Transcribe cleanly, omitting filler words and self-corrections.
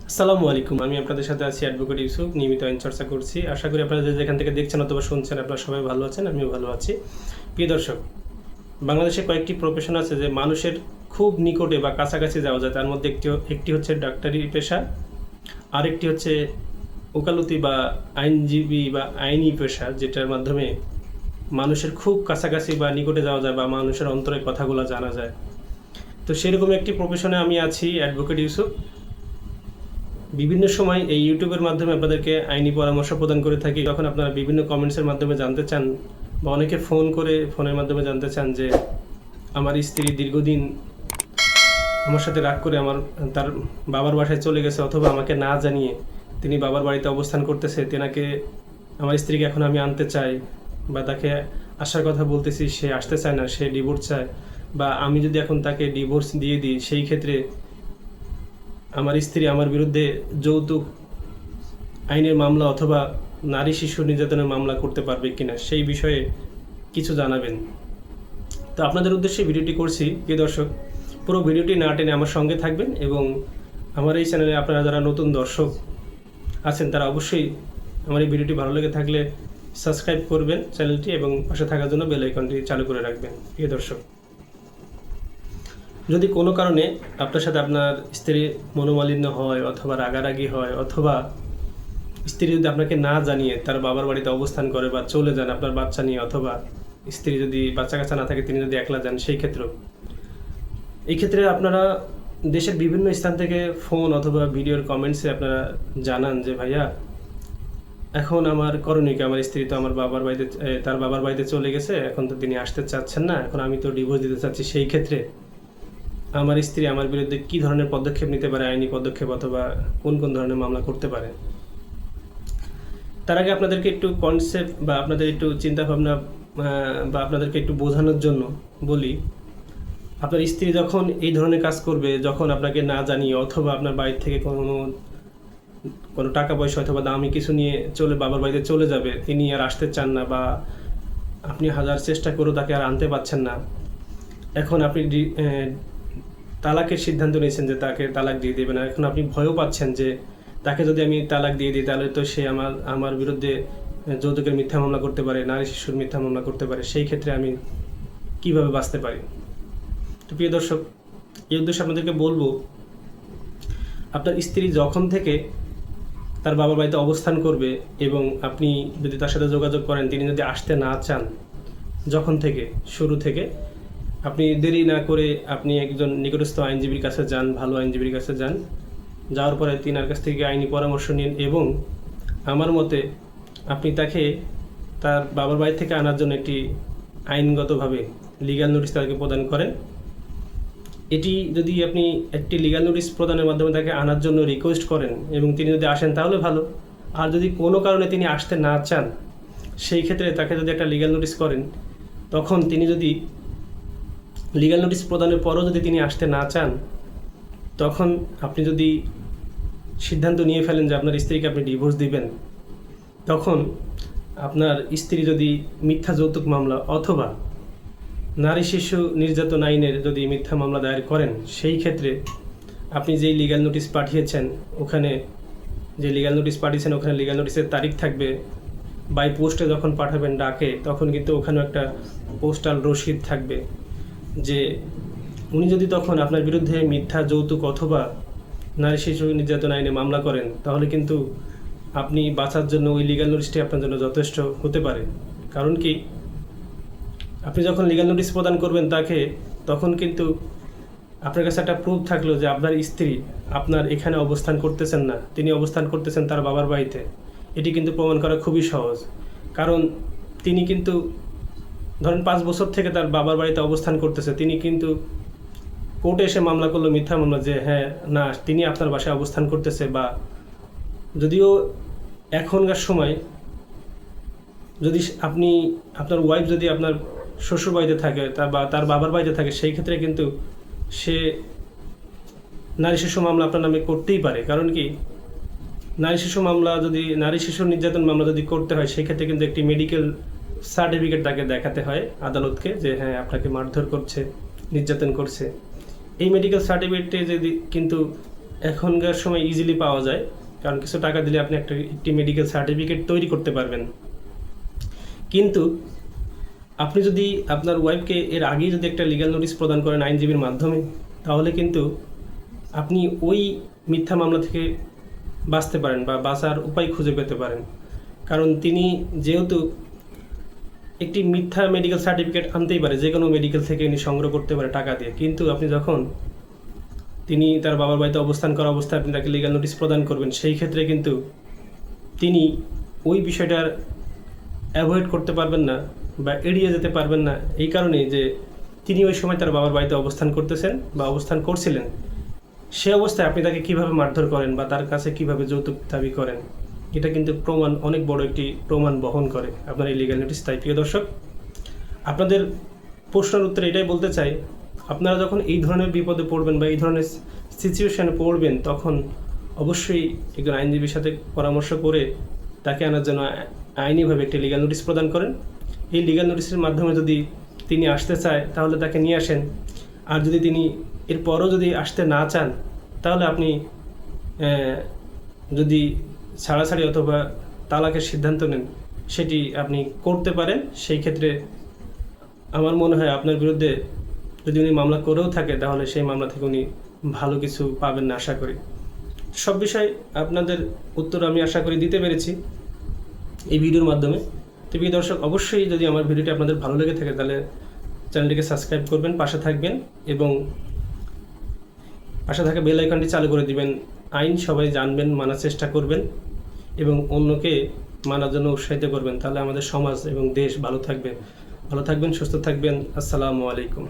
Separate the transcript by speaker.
Speaker 1: আসসালামু আলাইকুম। আমি আপনাদের সাথে আছি অ্যাডভোকেট ইউসুফ। নিয়মিত আইন চর্চা করছি। আশা করি আপনারা যে যেখান থেকে দেখছেন অথবা শুনছেন আপনারা সবাই ভালো আছেন, আমিও ভালো আছি। প্রিয় দর্শক, বাংলাদেশে কয়েকটি প্রফেশন আছে যে মানুষের খুব নিকটে বা কাছাকাছি যাওয়া যায়। তার মধ্যে একটি হচ্ছে ডাক্তারি পেশা, আরেকটি হচ্ছে ওকালতি বা আইনজীবী বা আইনি পেশা, যেটার মাধ্যমে মানুষের খুব কাছাকাছি বা নিকটে যাওয়া যায় বা মানুষের অন্তরের কথাগুলো জানা যায়। তো সেরকম একটি প্রফেশনে আমি আছি, অ্যাডভোকেট ইউসুফ। বিভিন্ন সময় এই ইউটিউবের মাধ্যমে আপনাদেরকে আইনি পরামর্শ প্রদান করে থাকি। যখন আপনারা বিভিন্ন কমেন্টসের মাধ্যমে জানতে চান বা অনেকে ফোনের মাধ্যমে জানতে চান যে আমার স্ত্রী দীর্ঘদিন আমার সাথে রাগ করে তার বাবার বাসায় চলে গেছে, অথবা আমাকে না জানিয়ে তিনি বাবার বাড়িতে অবস্থান করতেছে। আমার স্ত্রীকে এখন আমি আনতে চাই, বা তাকে আসার কথা বলতেছি, সে আসতে চায় না, সে ডিভোর্স চায়, বা আমি যদি এখন তাকে ডিভোর্স দিয়ে দিই সেই ক্ষেত্রে আমার স্ত্রী আমার বিরুদ্ধে যৌতুক আইনের মামলা অথবা নারী শিশু নির্যাতনের মামলা করতে পারবে কিনা, সেই বিষয়ে কিছু জানাবেন। তো আপনাদের উদ্দেশ্যে ভিডিওটি করছি। প্রিয় দর্শক, পুরো ভিডিওটি না টেনে আমার সঙ্গে থাকবেন, এবং আমার এই চ্যানেলে আপনারা যারা নতুন দর্শক আছেন তারা অবশ্যই আমার এই ভিডিওটি ভালো লেগে থাকলে সাবস্ক্রাইব করবেন চ্যানেলটি, এবং পাশে থাকার জন্য বেল আইকনটি চালু করে রাখবেন। প্রিয় দর্শক, যদি কোনো কারণে আপনার সাথে আপনার স্ত্রীর মনোমালিন্য হয়, অথবা রাগারাগি হয়, অথবা স্ত্রী যদি আপনাকে না জানিয়ে তার বাবার বাড়িতে অবস্থান করে বা চলে যান আপনার বাচ্চা নিয়ে, অথবা স্ত্রী যদি বাচ্চা কাচ্চা না থাকে তিনি যদি একলা যান, এই ক্ষেত্রে আপনারা দেশের বিভিন্ন স্থান থেকে ফোন অথবা ভিডিওর কমেন্টসে আপনারা জানান যে ভাইয়া, এখন আমার করণীয় কি? আমার স্ত্রী তো তার বাবার বাড়িতে চলে গেছে, এখন তো তিনি আসতে চাচ্ছেন না, এখন আমি তো ডিভোর্স দিতে চাচ্ছি। সেই ক্ষেত্রে আমার স্ত্রী আমার বিরুদ্ধে কী ধরনের পদক্ষেপ নিতে পারে, আইনি পদক্ষেপ, অথবা কোন কোন ধরনের মামলা করতে পারে? তার আগে আপনাদেরকে একটু কনসেপ্ট বা আপনাদের একটু চিন্তাভাবনা বা আপনাদেরকে একটু বোঝানোর জন্য বলি, আপনার স্ত্রী যখন এই ধরনের কাজ করবে, যখন আপনাকে না জানিয়ে অথবা আপনার বাড়ি থেকে কোনো টাকা পয়সা অথবা দামি কিছু নিয়ে বাবার বাড়িতে চলে যাবে, তিনি আর আসতে চান না, বা আপনি হাজার চেষ্টা করেও তাকে আর আনতে পারছেন না, এখন আপনি তালাকের সিদ্ধান্ত নিয়েছেন যে তাকে তালাক দিয়ে দেবেন। এখন আপনি ভয়ও পাচ্ছেন যে তাকে যদি আমি তালাক দিয়ে দিই তাহলে তো সে আমার বিরুদ্ধে যৌতুকের মিথ্যা মামলা করতে পারে, নারী শিশুর মিথ্যা মামলা করতে পারে। সেই ক্ষেত্রে আমি কিভাবে বাঁচতে পারি? তো প্রিয় দর্শক, এই উদ্দেশ্যে আপনাদেরকে বলবো, আপনার স্ত্রী যখন থেকে তার বাবার বাড়িতে অবস্থান করবে এবং আপনি যদি তার সাথে যোগাযোগ করেন, তিনি যদি আসতে না চান, যখন থেকে শুরু থেকে আপনি দেরি না করে আপনি একজন নিকটস্থ আইনজীবীর কাছে যান, ভালো আইনজীবীর কাছে যান। যাওয়ার পরে তিনার কাছ থেকে আইনি পরামর্শ নিন, এবং আমার মতে আপনি তাকে তার বাবার বাড়ি থেকে আনার জন্য একটি আইনগতভাবে লিগ্যাল নোটিশ তাকে প্রদান করেন। এটি যদি আপনি একটি লিগ্যাল নোটিশ প্রদানের মাধ্যমে তাকে আনার জন্য রিকোয়েস্ট করেন এবং তিনি যদি আসেন তাহলে ভালো। আর যদি কোনো কারণে তিনি আসতে না চান, সেই ক্ষেত্রে তাকে যদি একটা লিগ্যাল নোটিশ করেন, তখন তিনি যদি লিগ্যাল নোটিশ প্রদানের পরও যদি তিনি আসতে না চান, তখন আপনি যদি সিদ্ধান্ত নিয়ে ফেলেন যে আপনার স্ত্রীকে আপনি ডিভোর্স দিবেন, তখন আপনার স্ত্রী যদি মিথ্যা যৌতুক মামলা অথবা নারী শিশু নির্যাতন আইনের যদি মিথ্যা মামলা দায়ের করেন, সেই ক্ষেত্রে আপনি যেই লিগ্যাল নোটিশ পাঠিয়েছেন ওখানে লিগ্যাল নোটিশের তারিখ থাকবে। বাই পোস্টে যখন পাঠাবেন ডাকে, তখন কিন্তু ওখানেও একটা পোস্টাল রসিদ থাকবে যে উনি যদি তখন আপনার বিরুদ্ধে মিথ্যা যৌতুক অথবা নারী শিশু নির্যাতন আইনে মামলা করেন, তাহলে কিন্তু আপনি বাঁচার জন্য ওই লিগ্যাল নোটিশটি আপনার জন্য যথেষ্ট হতে পারে। কারণ কি, আপনি যখন লিগ্যাল নোটিশ প্রদান করবেন তাকে, তখন কিন্তু আপনার কাছে একটা প্রুফ থাকলো যে আপনার স্ত্রী আপনার এখানে অবস্থান করতেছেন না, তিনি অবস্থান করতেছেন তার বাবার বাড়িতে। এটি কিন্তু প্রমাণ করা খুবই সহজ, কারণ তিনি কিন্তু ধরেন 5 বছর থেকে তার বাবার বাড়িতে অবস্থান করতেছে, তিনি কিন্তু কোর্টে এসে মামলা করলো মিথ্যা মামলা যে হ্যাঁ না তিনি আপনার বাসায় অবস্থান করতেছে। বা যদিও এখনকার সময় যদি আপনার ওয়াইফ যদি আপনার শ্বশুর বাড়িতে থাকে বা তার বাবার বাড়িতে থাকে, সেই ক্ষেত্রে কিন্তু সে নারী শিশু মামলা আপনার নামে করতেই পারে। কারণ কি, নারী শিশু নির্যাতন মামলা যদি করতে হয়, সেই ক্ষেত্রে কিন্তু একটি মেডিকেল সার্টিফিকেট তাকে দেখাতে হয় আদালতকে যে হ্যাঁ আপনাকে মারধর করছে, নির্যাতন করছে। এই মেডিকেল সার্টিফিকেটে যদি কিন্তু এখনকার সময় ইজিলি পাওয়া যায়, কারণ কিছু টাকা দিলে আপনি একটি মেডিকেল সার্টিফিকেট তৈরি করতে পারবেন। কিন্তু আপনি যদি আপনার ওয়াইফকে এর আগেই যদি একটা লিগ্যাল নোটিশ প্রদান করেন আইনজীবীর মাধ্যমে, তাহলে কিন্তু আপনি ওই মিথ্যা মামলা থেকে বাঁচতে পারেন বা বাঁচার উপায় খুঁজে পেতে পারেন। কারণ তিনি যেহেতু একটি মিথ্যা মেডিকেল সার্টিফিকেট আনতেই পারে, যে কোনো মেডিকেল থেকে উনি সংগ্রহ করতে পারে টাকা দিয়ে, কিন্তু আপনি যখন তিনি তার বাবার বাড়িতে অবস্থান করা অবস্থায় আপনি তাকে লিগ্যাল নোটিশ প্রদান করবেন, সেই ক্ষেত্রে কিন্তু তিনি ওই বিষয়টার অ্যাভয়েড করতে পারবেন না বা এড়িয়ে যেতে পারবেন না, এই কারণে যে তিনি ওই সময় তার বাবার বাড়িতে অবস্থান করতেছেন বা অবস্থান করছিলেন। সে অবস্থায় আপনি তাকে কীভাবে মারধর করেন বা তার কাছে কীভাবে যৌতুক দাবি করেন, এটা কিন্তু প্রমাণ, অনেক বড় একটি প্রমাণ বহন করে আপনার এই লিগ্যাল নোটিশ। তাই প্রিয় দর্শক, আপনাদের প্রশ্নের উত্তরে এটাই বলতে চাই, আপনারা যখন এই ধরনের বিপদে পড়বেন বা এই ধরনের সিচুয়েশানে পড়বেন, তখন অবশ্যই একজন আইনজীবীর সাথে পরামর্শ করে তাকে আনার জন্য আইনিভাবে একটি লিগ্যাল নোটিশ প্রদান করেন। এই লিগ্যাল নোটিশের মাধ্যমে যদি তিনি আসতে চায় তাহলে তাকে নিয়ে আসেন, আর যদি তিনি এরপরও যদি আসতে না চান, তাহলে আপনি যদি ছাড়াছাড়ি অথবা তালাকের সিদ্ধান্ত নেন, সেটি আপনি করতে পারেন। সেই ক্ষেত্রে আমার মনে হয় আপনার বিরুদ্ধে যদি উনি মামলা করেও থাকে, তাহলে সেই মামলা থেকে উনি ভালো কিছু পাবেন না আশা করি। সব বিষয় আপনাদের উত্তর আমি আশা করি দিতে পেরেছি এই ভিডিওর মাধ্যমে। তো প্রিয় দর্শক, অবশ্যই যদি আমার ভিডিওটি আপনাদের ভালো লেগে থাকে, তাহলে চ্যানেলটিকে সাবস্ক্রাইব করবেন, পাশে থাকবেন এবং পাশে থাকা বেল আইকনটি চালু করে দিবেন। আইন সবাই জানবেন, মানার চেষ্টা করবেন এবং অন্যকে মানার জন্য উৎসাহিত করবেন, তাহলে আমাদের সমাজ এবং দেশ ভালো থাকবে। ভালো থাকবেন, সুস্থ থাকবেন। আসসালামু আলাইকুম।